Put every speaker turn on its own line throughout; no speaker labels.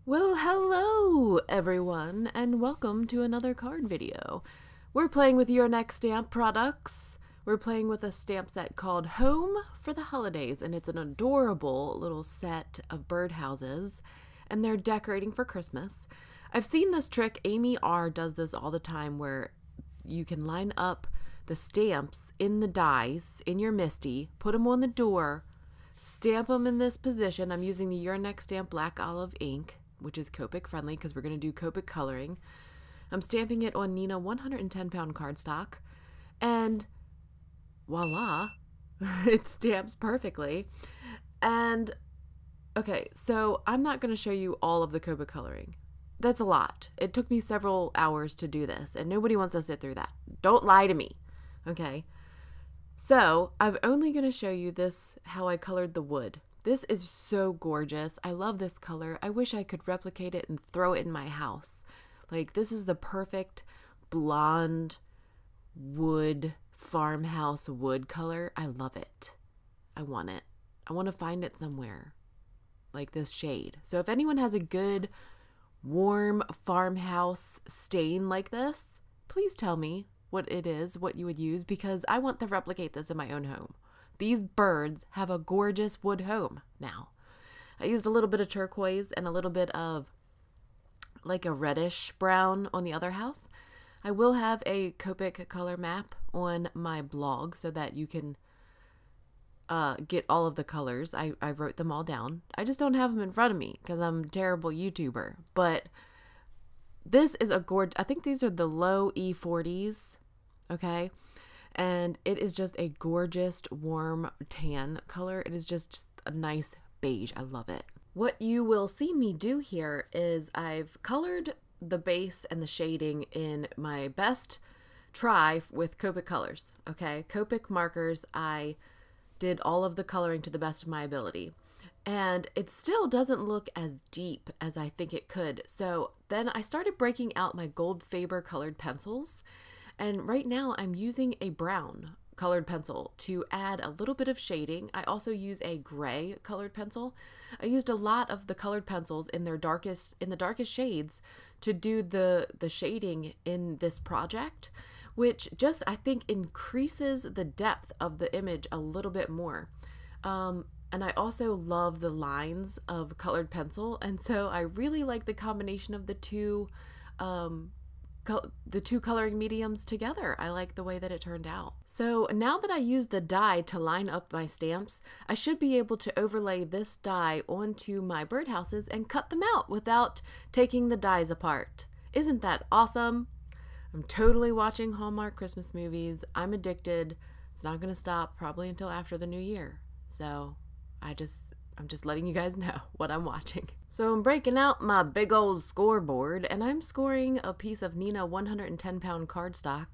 Well, hello everyone, and welcome to another card video. We're playing with your next stamp products. We're playing with a stamp set called Home for the Holidays, and it's an adorable little set of birdhouses, and they're decorating for Christmas. I've seen this trick. Amy R does this all the time, where you can line up the stamps in the dies in your MISTI, put them on the door, stamp them in this position. I'm using the Your Next Stamp Black Olive ink, which is Copic friendly because we're going to do Copic coloring. I'm stamping it on Neenah 110-pound cardstock, and voila, it stamps perfectly. And okay, so I'm not going to show you all of the Copic coloring. That's a lot. It took me several hours to do this, and nobody wants to sit through that. Don't lie to me, okay? So I'm only going to show you this, how I colored the wood. This is so gorgeous. I love this color. I wish I could replicate it and throw it in my house. Like, this is the perfect blonde wood, farmhouse wood color. I love it. I want it. I want to find it somewhere, like this shade. So if anyone has a good, warm farmhouse stain like this, please tell me what it is, what you would use, because I want to replicate this in my own home. These birds have a gorgeous wood home now. I used a little bit of turquoise and a little bit of like a reddish brown on the other house. I will have a Copic color map on my blog so that you can get all of the colors. I wrote them all down. I just don't have them in front of me because I'm a terrible YouTuber. But this is a gorgeous, I think these are the low E40s, okay? And it is just a gorgeous warm tan color. It is just a nice beige. I love it. What you will see me do here is I've colored the base and the shading in my best try with Copic colors, okay? Copic markers, I did all of the coloring to the best of my ability. And it still doesn't look as deep as I think it could. So then I started breaking out my Goldfaber colored pencils. And right now I'm using a brown colored pencil to add a little bit of shading. I also use a gray colored pencil. I used a lot of the colored pencils in the darkest shades to do the shading in this project, which just, I think, increases the depth of the image a little bit more. And I also love the lines of colored pencil, and so I really like the combination of the two coloring mediums together. I like the way that it turned out. So now that I use the die to line up my stamps, I should be able to overlay this die onto my birdhouses and cut them out without taking the dies apart. Isn't that awesome? I'm totally watching Hallmark Christmas movies. I'm addicted. It's not going to stop probably until after the new year. So I'm just letting you guys know what I'm watching. So I'm breaking out my big old scoreboard, and I'm scoring a piece of Neenah 110-pound cardstock.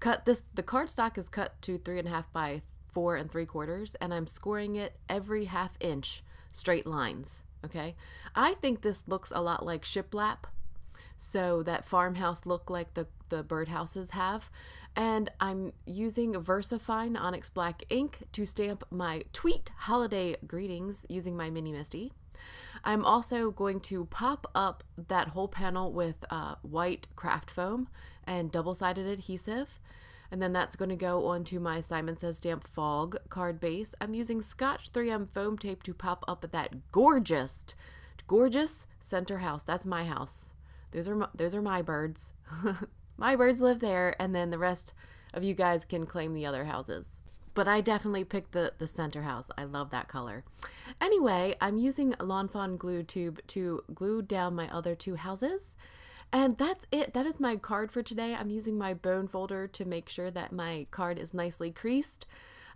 The cardstock is cut to 3.5 by 4 3/4, and I'm scoring it every ½ inch straight lines. Okay, I think this looks a lot like shiplap, so that farmhouse look like the birdhouses have. And I'm using VersaFine ONYX black ink to stamp my tweet holiday greetings using my mini MISTI. I'm also going to pop up that whole panel with white craft foam and double-sided adhesive. And then that's going to go onto my Simon Says Stamp Fog card base. I'm using Scotch 3M foam tape to pop up that gorgeous center house. That's my house. Those are my birds. My birds live there, and then the rest of you guys can claim the other houses. But I definitely picked the center house. I love that color. Anyway, I'm using Lawn Fawn glue tube to glue down my other two houses. And that's it. That is my card for today. I'm using my bone folder to make sure that my card is nicely creased.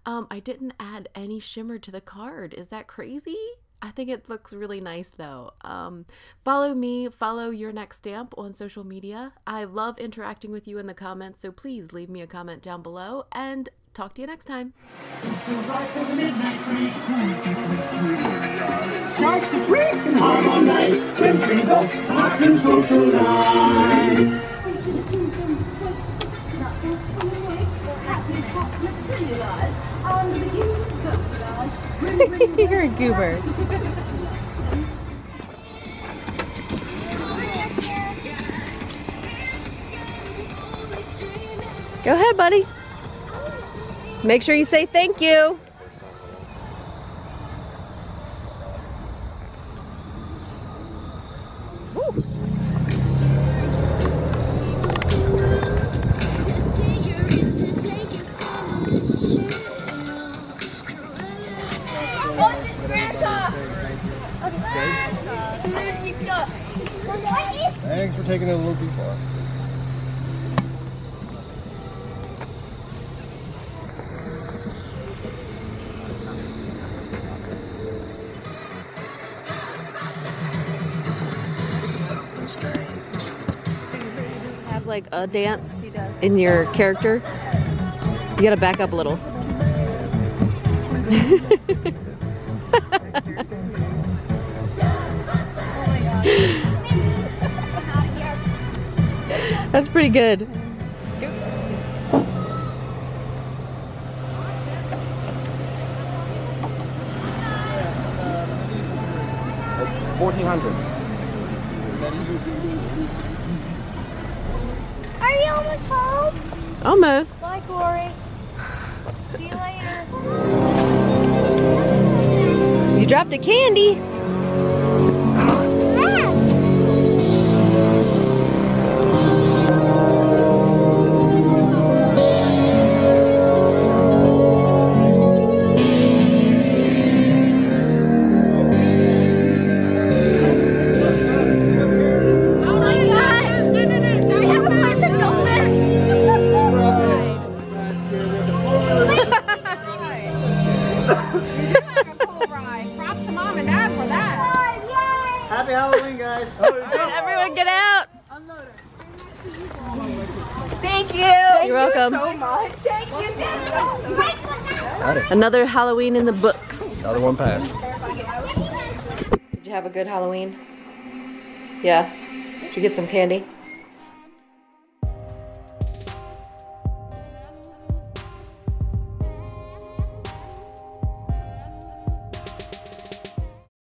I didn't add any shimmer to the card. Is that crazy? I think it looks really nice though. Follow me, follow Your Next Stamp on social media. I love interacting with you in the comments, so please leave me a comment down below, and talk to you next time.
You're a goober.
Go ahead, buddy. Make sure you say thank you.
Thanks for taking it a little too far.
Have like a dance in your character. You gotta back up a little. That's pretty good.
Are you almost home?
Almost.
Bye, Corey. See you later.
You dropped a candy.
Happy Halloween, guys.
Everyone get out.
Thank you.
You're welcome.
So much. Thank you.
Another Halloween in the books.
Another one passed.
Did you have a good Halloween? Yeah. Did you get some candy?